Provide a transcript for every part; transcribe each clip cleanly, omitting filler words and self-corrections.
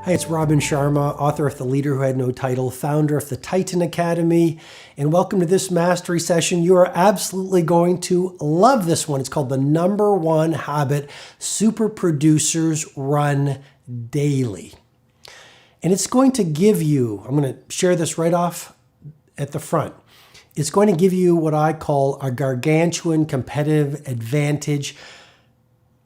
Hey, it's Robin Sharma, author of The Leader Who Had No Title, founder of the Titan Academy, and welcome to this mastery session. You are absolutely going to love this one. It's called the number one habit super producers run daily. And it's going to give you, I'm going to share this right off at the front. It's going to give you what I call a gargantuan competitive advantage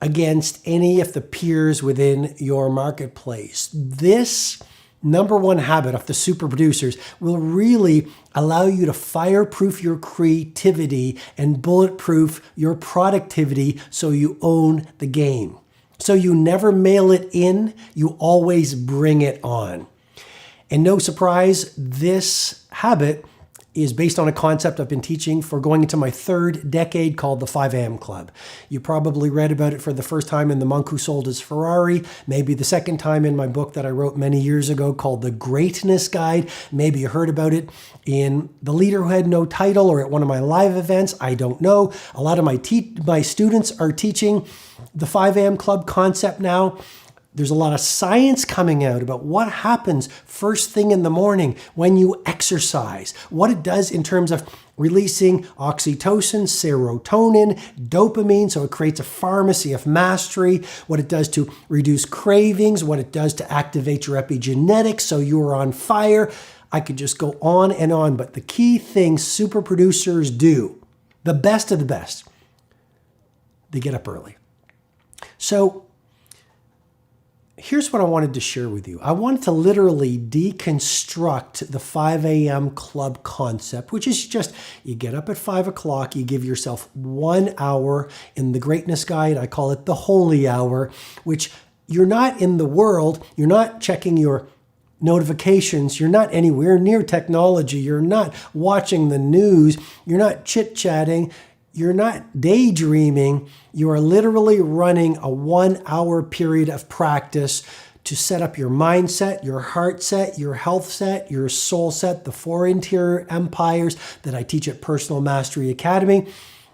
against any of the peers within your marketplace. This number one habit of the super producers will really allow you to fireproof your creativity and bulletproof your productivity so you own the game. So you never mail it in, you always bring it on. And no surprise, this habit is based on a concept I've been teaching for going into my third decade called the 5 a.m. Club. You probably read about it for the first time in The Monk Who Sold His Ferrari, maybe the second time in my book that I wrote many years ago called The Greatness Guide. Maybe you heard about it in The Leader Who Had No Title or at one of my live events. I don't know. A lot of my students are teaching the 5 a.m. Club concept now. There's a lot of science coming out about what happens first thing in the morning when you exercise, what it does in terms of releasing oxytocin, serotonin, dopamine, so it creates a pharmacy of mastery, what it does to reduce cravings, what it does to activate your epigenetics so you're on fire. I could just go on, but the key thing super producers do, the best of the best, they get up early. So here's what I wanted to share with you. I wanted to literally deconstruct the 5 a.m. Club concept, which is just you get up at 5 o'clock, you give yourself 1 hour. In the Greatness Guide, I call it the holy hour, which you're not in the world, you're not checking your notifications, you're not anywhere near technology, you're not watching the news, you're not chit-chatting, you're not daydreaming. You are literally running a 1 hour period of practice to set up your mindset, your heart set, your health set, your soul set, the 4 interior empires that I teach at Personal Mastery Academy,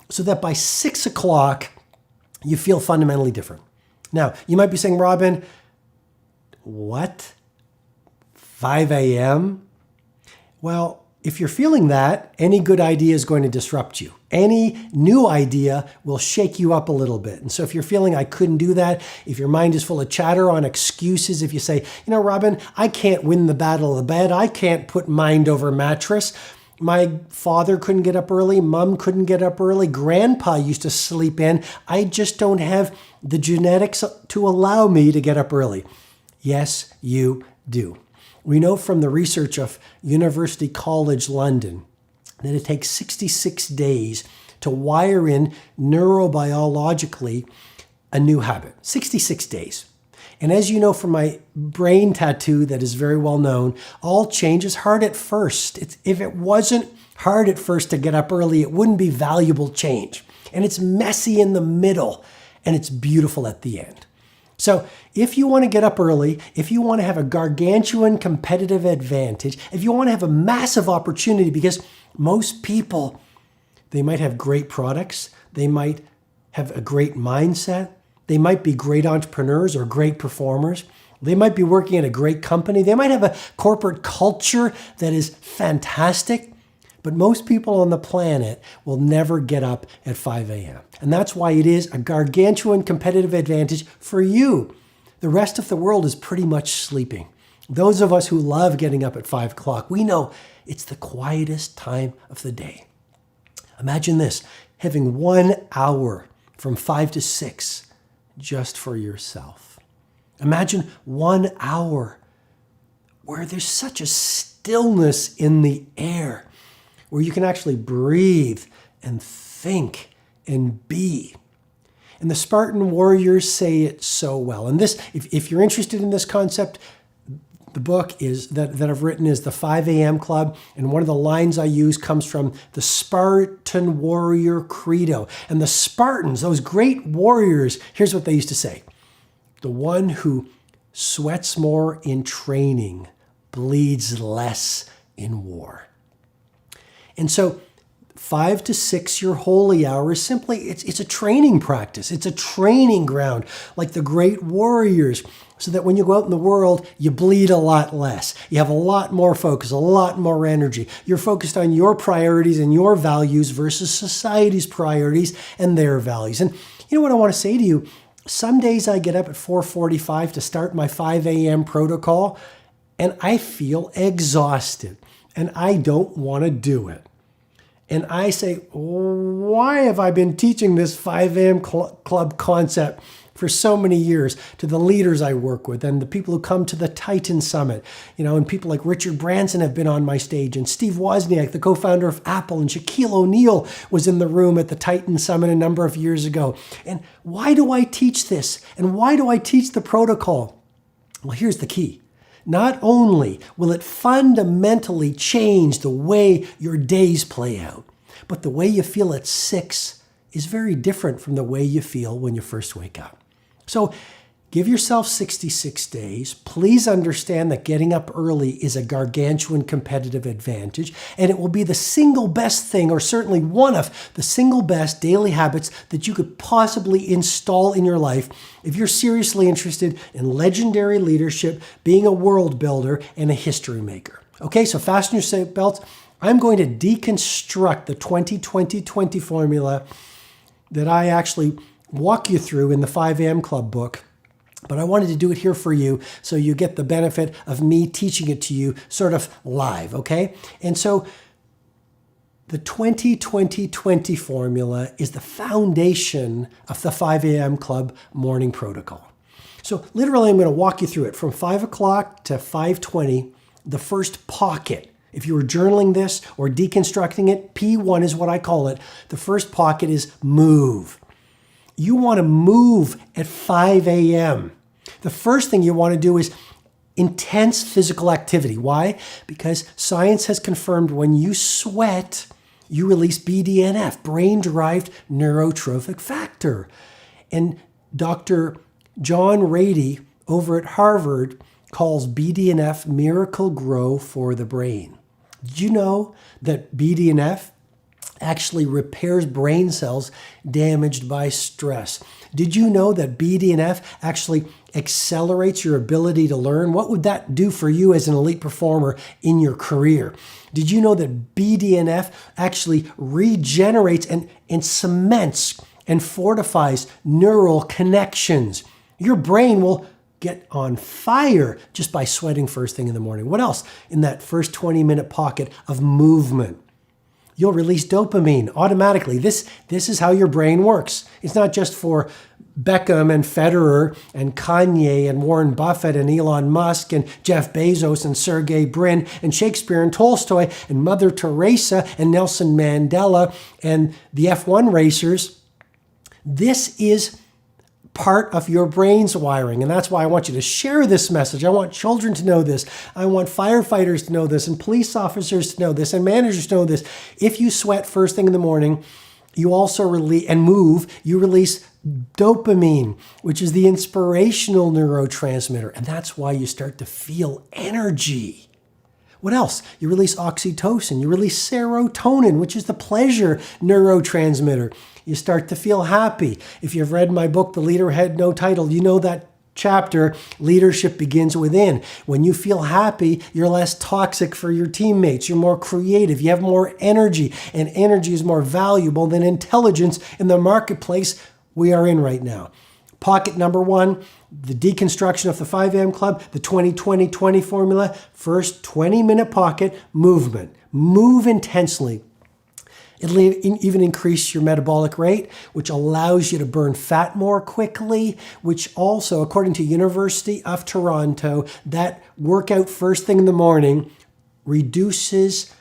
so that by 6 o'clock, you feel fundamentally different. Now, you might be saying, Robin, what? 5 a.m.? Well, if you're feeling that, any good idea is going to disrupt you. Any new idea will shake you up a little bit. And so if you're feeling I couldn't do that, if your mind is full of chatter on excuses, if you say, Robin, I can't win the battle of the bed. I can't put mind over mattress. My father couldn't get up early. Mom couldn't get up early. Grandpa used to sleep in. I just don't have the genetics to allow me to get up early. Yes, you do. We know from the research of University College London that it takes 66 days to wire in neurobiologically a new habit. 66 days. And as you know from my brain tattoo that is very well known, all change is hard at first. If it wasn't hard at first to get up early, it wouldn't be valuable change. And it's messy in the middle, and it's beautiful at the end. So if you want to get up early, if you want to have a gargantuan competitive advantage, if you want to have a massive opportunity, because most people, they might have great products, they might have a great mindset, they might be great entrepreneurs or great performers, they might be working at a great company, they might have a corporate culture that is fantastic, but most people on the planet will never get up at 5 a.m. And that's why it is a gargantuan competitive advantage for you. The rest of the world is pretty much sleeping. Those of us who love getting up at 5 o'clock, we know it's the quietest time of the day. Imagine this, having 1 hour from 5 to 6 just for yourself. Imagine 1 hour where there's such a stillness in the air, where you can actually breathe and think and be. And the Spartan warriors say it so well. And this, if you're interested in this concept, the book is that I've written is the 5 a.m. Club. And one of the lines I use comes from the Spartan warrior credo. And the Spartans, those great warriors, here's what they used to say. The one who sweats more in training bleeds less in war. And so 5 to 6, your holy hour, is simply, it's a training practice. It's a training ground, like the great warriors, so that when you go out in the world, you bleed a lot less. You have a lot more focus, a lot more energy. You're focused on your priorities and your values versus society's priorities and their values. And you know what I want to say to you? Some days I get up at 4:45 to start my 5 a.m. protocol, and I feel exhausted, and I don't want to do it. And I say, why have I been teaching this 5 a.m. club concept for so many years to the leaders I work with and the people who come to the Titan Summit? And people like Richard Branson have been on my stage, and Steve Wozniak, the co-founder of Apple, and Shaquille O'Neal was in the room at the Titan Summit a number of years ago. And why do I teach this? And why do I teach the protocol? Well, here's the key. Not only will it fundamentally change the way your days play out, but the way you feel at 6 is very different from the way you feel when you first wake up. So give yourself 66 days. Please understand that getting up early is a gargantuan competitive advantage, and it will be the single best thing, or certainly one of the single best daily habits that you could possibly install in your life if you're seriously interested in legendary leadership, being a world builder, and a history maker. Okay, so fasten your seatbelts. I'm going to deconstruct the 20-20-20 formula that I actually walk you through in the 5 a.m. Club book. But I wanted to do it here for you so you get the benefit of me teaching it to you sort of live, okay? And so the 20-20-20 formula is the foundation of the 5 a.m. Club morning protocol. So literally, I'm going to walk you through it from 5 o'clock to 5:20, the first pocket. If you were journaling this or deconstructing it, P1 is what I call it. The first pocket is move. You want to move at 5 a.m. The first thing you want to do is intense physical activity. Why? Because science has confirmed when you sweat, you release BDNF, brain-derived neurotrophic factor. And Dr. John Rady over at Harvard calls BDNF miracle grow for the brain. Did you know that BDNF actually repairs brain cells damaged by stress? Did you know that BDNF actually accelerates your ability to learn? What would that do for you as an elite performer in your career? Did you know that BDNF actually regenerates and cements and fortifies neural connections? Your brain will get on fire just by sweating first thing in the morning. What else in that first 20-minute pocket of movement? You'll release dopamine automatically. This is how your brain works. It's not just for Beckham and Federer and Kanye and Warren Buffett and Elon Musk and Jeff Bezos and Sergey Brin and Shakespeare and Tolstoy and Mother Teresa and Nelson Mandela and the F1 racers. This is part of your brain's wiring. And that's why I want you to share this message. I want children to know this. I want firefighters to know this, and police officers to know this, and managers to know this. If you sweat first thing in the morning, you also release you release dopamine, which is the inspirational neurotransmitter. And that's why you start to feel energy. What else? You release oxytocin. You release serotonin, which is the pleasure neurotransmitter. You start to feel happy. If you've read my book, The Leader Had No Title, you know that chapter, Leadership Begins Within. When you feel happy, you're less toxic for your teammates. You're more creative. You have more energy. And energy is more valuable than intelligence in the marketplace we are in right now. Pocket number 1, the deconstruction of the 5 a.m. Club, the 20-20-20 formula. First 20-minute pocket, movement. Move intensely. It'll even increase your metabolic rate, which allows you to burn fat more quickly, which also, according to University of Toronto, that workout first thing in the morning reduces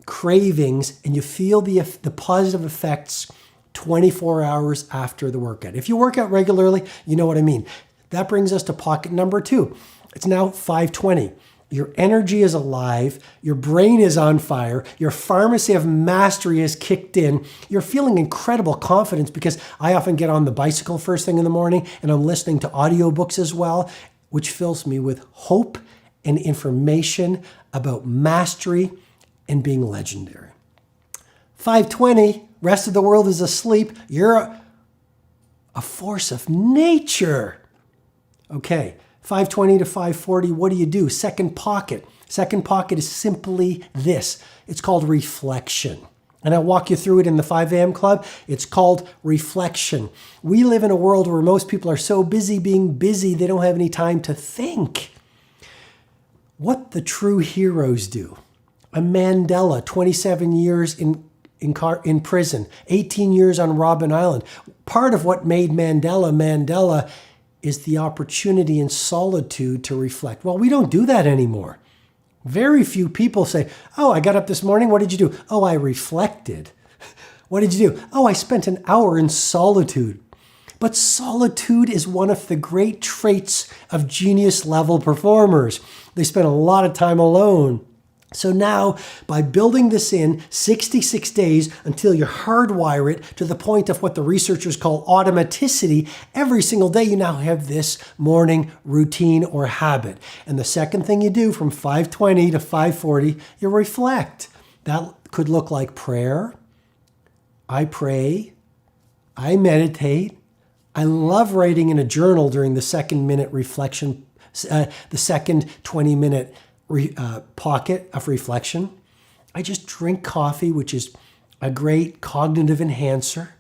cravings, and you feel the positive effects 24 hours after the workout. If you work out regularly, you know what I mean. That brings us to pocket number 2. It's now 5:20. Your energy is alive. Your brain is on fire. Your pharmacy of mastery is kicked in. You're feeling incredible confidence because I often get on the bicycle first thing in the morning and I'm listening to audiobooks as well, which fills me with hope and information about mastery and being legendary. 5:20, rest of the world is asleep. You're a force of nature. Okay, 5:20 to 5:40, what do? Second pocket. Second pocket is simply this. It's called reflection. And I'll walk you through it in the 5 a.m. club. It's called reflection. We live in a world where most people are so busy being busy, they don't have any time to think. What the true heroes do. A Mandela, 27 years in prison, 18 years on Robben Island. Part of what made Mandela is the opportunity in solitude to reflect. Well, we don't do that anymore. Very few people say, oh, I got up this morning. What did you do? Oh, I reflected. What did you do? Oh, I spent an hour in solitude. But solitude is one of the great traits of genius level performers. They spend a lot of time alone. So now, by building this in 66 days until you hardwire it to the point of what the researchers call automaticity, every single day you now have this morning routine or habit. And the second thing you do from 5:20 to 5:40, you reflect. That could look like prayer. I pray. I meditate. I love writing in a journal during the second minute reflection, the second 20-minute pocket of reflection. I just drink coffee, which is a great cognitive enhancer,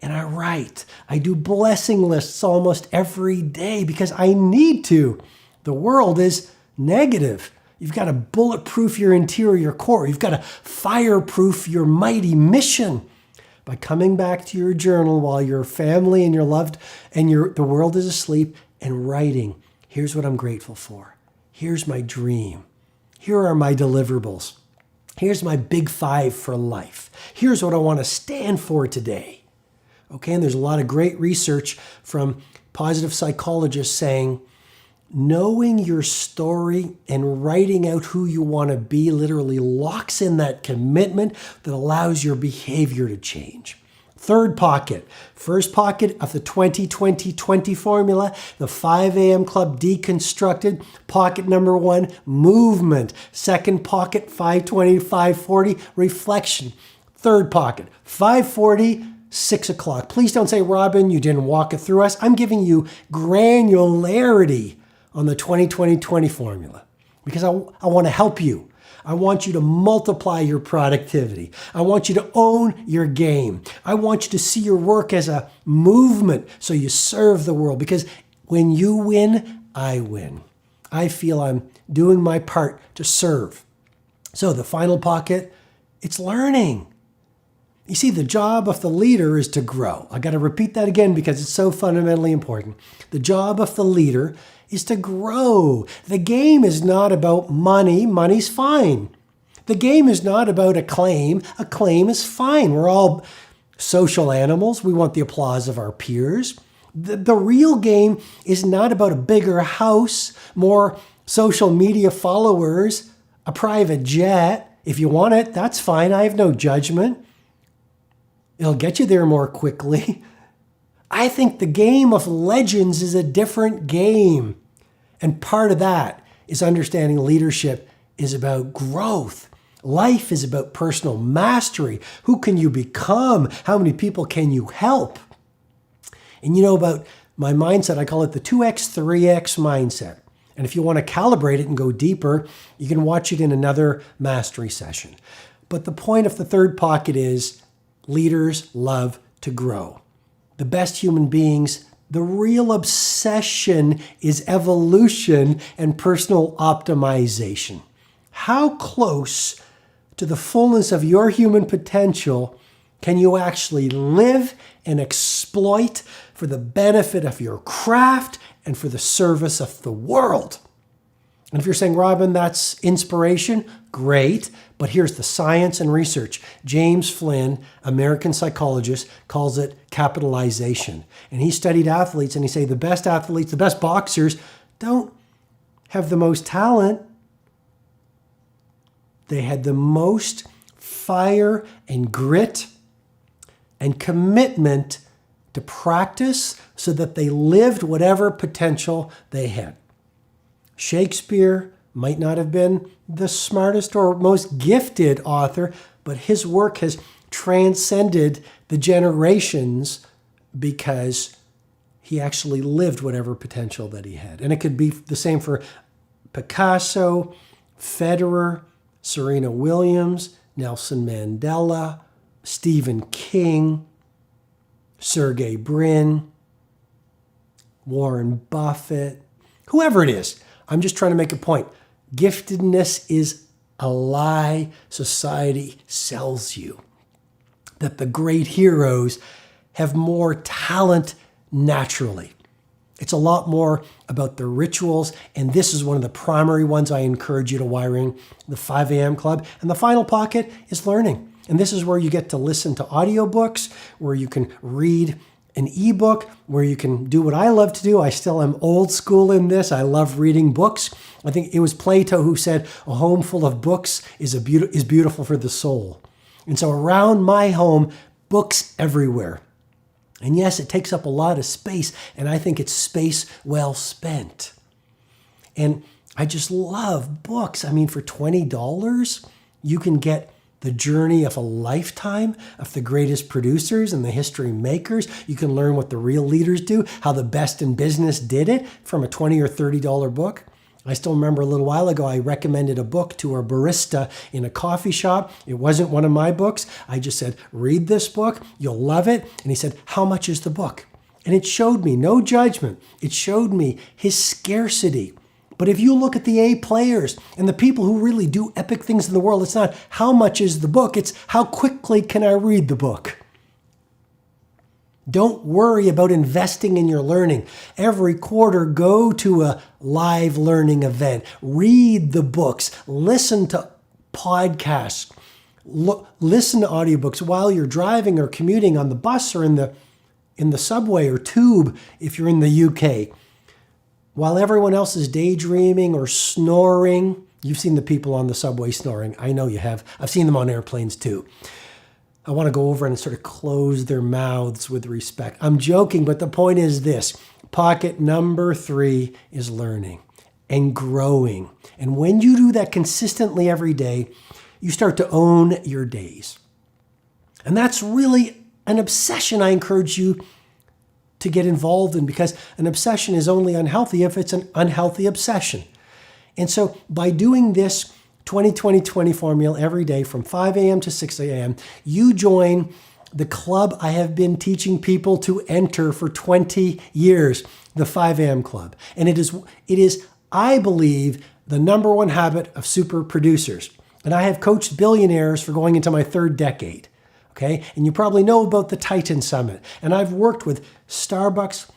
and I write. I do blessing lists almost every day because I need to. The world is negative. You've got to bulletproof your interior core. You've got to fireproof your mighty mission. By coming back to your journal while your family and your loved and the world is asleep and writing, here's what I'm grateful for. Here's my dream. Here are my deliverables. Here's my big 5 for life. Here's what I want to stand for today. Okay, and there's a lot of great research from positive psychologists saying knowing your story and writing out who you want to be literally locks in that commitment that allows your behavior to change. Third pocket, first pocket of the 20-20-20 formula, the 5 a.m. club deconstructed. Pocket number 1, movement. Second pocket, 5:20 to 5:40, reflection. Third pocket, 5:40, 6 o'clock. Please don't say, Robin, you didn't walk it through us. I'm giving you granularity on the 20-20-20 formula because I want to help you. I want you to multiply your productivity. I want you to own your game. I want you to see your work as a movement so you serve the world because when you win, I win. I feel I'm doing my part to serve. So the final pocket, it's learning. You see, the job of the leader is to grow. I got to repeat that again because it's so fundamentally important. The job of the leader is to grow. The game is not about money. Money's fine. The game is not about acclaim. Acclaim is fine. We're all social animals. We want the applause of our peers. The real game is not about a bigger house, more social media followers, a private jet. If you want it, that's fine. I have no judgment. It'll get you there more quickly. I think the game of legends is a different game. And part of that is understanding leadership is about growth. Life is about personal mastery. Who can you become? How many people can you help? And you know about my mindset, I call it the 2X, 3X mindset. And if you want to calibrate it and go deeper, you can watch it in another mastery session. But the point of the third pocket is leaders love to grow. The best human beings, the real obsession is evolution and personal optimization. How close to the fullness of your human potential can you actually live and exploit for the benefit of your craft and for the service of the world? And if you're saying, Robin, that's inspiration, great. But here's the science and research. James Flynn, American psychologist, calls it capitalization. And he studied athletes and he said the best athletes, the best boxers don't have the most talent. They had the most fire and grit and commitment to practice so that they lived whatever potential they had. Shakespeare might not have been the smartest or most gifted author, but his work has transcended the generations because he actually lived whatever potential that he had. And it could be the same for Picasso, Federer, Serena Williams, Nelson Mandela, Stephen King, Sergey Brin, Warren Buffett, whoever it is. I'm just trying to make a point. Giftedness is a lie society sells you. That the great heroes have more talent naturally. It's a lot more about the rituals, and this is one of the primary ones I encourage you to wire in, the 5 a.m. club. And the final pocket is learning. And this is where you get to listen to audiobooks, where you can read an ebook, where you can do what I love to do. I still am old school in this. I love reading books. I think it was Plato who said, a home full of books is beautiful for the soul. And so around my home, books everywhere. And yes, it takes up a lot of space, and I think it's space well spent. And I just love books. I mean, for $20, you can get the journey of a lifetime of the greatest producers and the history makers. You can learn what the real leaders do, how the best in business did it from a $20 or $30 book. I still remember a little while ago, I recommended a book to a barista in a coffee shop. It wasn't one of my books. I just said, read this book, you'll love it. And he said, how much is the book? And it showed me, no judgment, it showed me his scarcity. But if you look at the A players and the people who really do epic things in the world, it's not how much is the book, it's how quickly can I read the book? Don't worry about investing in your learning. Every quarter, go to a live learning event. Read the books. Listen to podcasts. Listen to audiobooks while you're driving or commuting on the bus or in the subway or tube if you're in the UK. While everyone else is daydreaming or snoring. You've seen the people on the subway snoring. I know you have. I've seen them on airplanes too. I want to go over and sort of close their mouths with respect. I'm joking, but the point is this. Pocket number 3 is learning and growing. And when you do that consistently every day, you start to own your days. And that's really an obsession I encourage you to get involved in, because an obsession is only unhealthy if it's an unhealthy obsession. And so by doing this 20-20-20 formula every day from 5 a.m. to 6 a.m., you join the club I have been teaching people to enter for 20 years, the 5 a.m. club. And it is, I believe, the number one habit of super producers. And I have coached billionaires for going into my 3rd decade. Okay? And you probably know about the Titan Summit. And I've worked with Starbucks,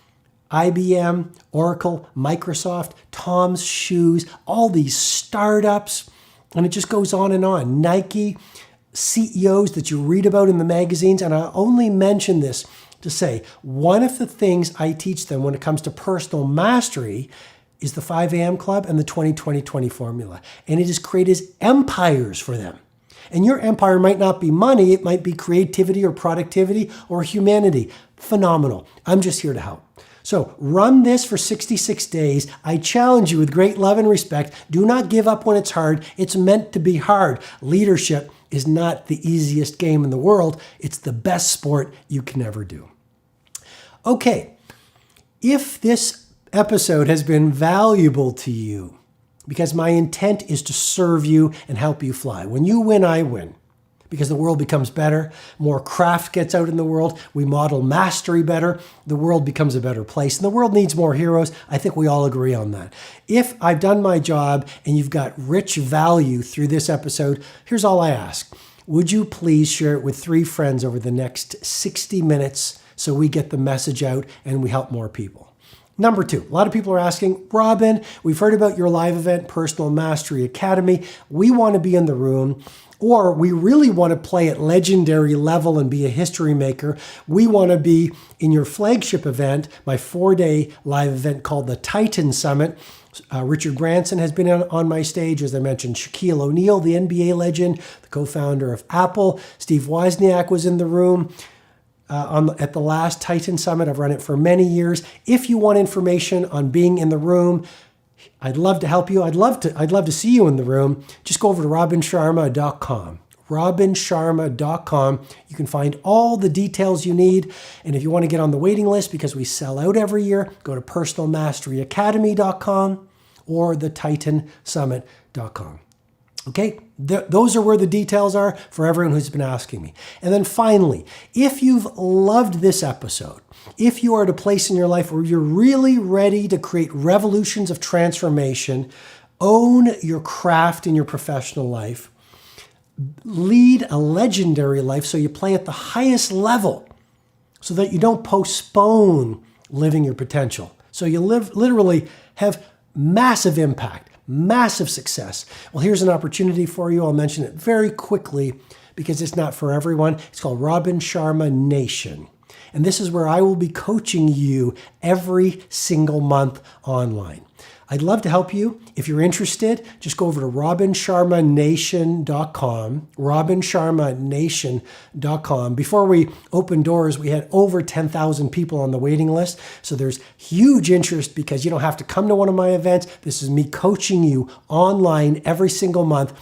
IBM, Oracle, Microsoft, Tom's Shoes, all these startups. And it just goes on and on. Nike, CEOs that you read about in the magazines. And I only mention this to say, one of the things I teach them when it comes to personal mastery is the 5 a.m. club and the 20-20-20 formula. And it has created empires for them. And your empire might not be money. It might be creativity or productivity or humanity. Phenomenal. I'm just here to help. So run this for 66 days. I challenge you with great love and respect. Do not give up when it's hard. It's meant to be hard. Leadership is not the easiest game in the world. It's the best sport you can ever do. Okay, if this episode has been valuable to you, because my intent is to serve you and help you fly. When you win, I win. Because the world becomes better, more craft gets out in the world, we model mastery better, the world becomes a better place. And the world needs more heroes. I think we all agree on that. If I've done my job and you've got rich value through this episode, here's all I ask. Would you please share it with 3 friends over the next 60 minutes so we get the message out and we help more people? Number 2, a lot of people are asking, Robin, we've heard about your live event, Personal Mastery Academy. We want to be in the room. Or we really want to play at legendary level and be a history maker. We want to be in your flagship event, my 4-day live event called the Titan Summit. Richard Branson has been on my stage, as I mentioned. Shaquille O'Neal, the NBA legend, the co-founder of Apple. Steve Wozniak was in the room at the last Titan Summit. I've run it for many years. If you want information on being in the room, I'd love to help you. I'd love to see you in the room. Just go over to robinsharma.com. robinsharma.com. You can find all the details you need. And if you want to get on the waiting list, because we sell out every year, go to personalmasteryacademy.com or thetitansummit.com. Okay, those are where the details are for everyone who's been asking me. And then finally, if you've loved this episode, if you are at a place in your life where you're really ready to create revolutions of transformation, own your craft in your professional life, lead a legendary life so you play at the highest level so that you don't postpone living your potential. So you literally have massive impact, massive success. Well, here's an opportunity for you. I'll mention it very quickly because it's not for everyone. It's called Robin Sharma Nation. And this is where I will be coaching you every single month online. I'd love to help you. If you're interested, just go over to robinsharmanation.com, robinsharmanation.com. Before we opened doors, we had over 10,000 people on the waiting list. So there's huge interest because you don't have to come to one of my events. This is me coaching you online every single month.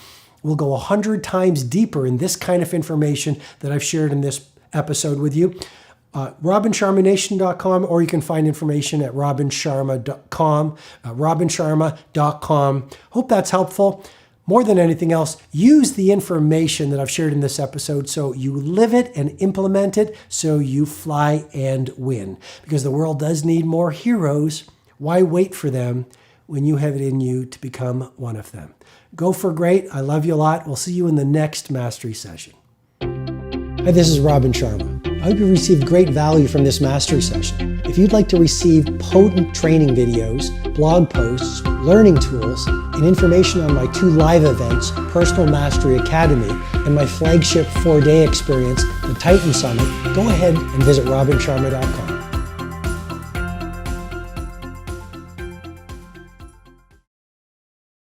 We'll go 100 times deeper in this kind of information that I've shared in this episode with you. robinsharmanation.com, or you can find information at robinsharma.com, robinsharma.com. Hope that's helpful. More than anything else, use the information that I've shared in this episode so you live it and implement it so you fly and win. Because the world does need more heroes. Why wait for them when you have it in you to become one of them? Go for great. I love you a lot. We'll see you in the next mastery session. Hi, this is Robin Sharma. I hope you received great value from this mastery session. If you'd like to receive potent training videos, blog posts, learning tools, and information on my 2 live events, Personal Mastery Academy and my flagship 4-day experience, the Titan Summit, go ahead and visit robinsharma.com.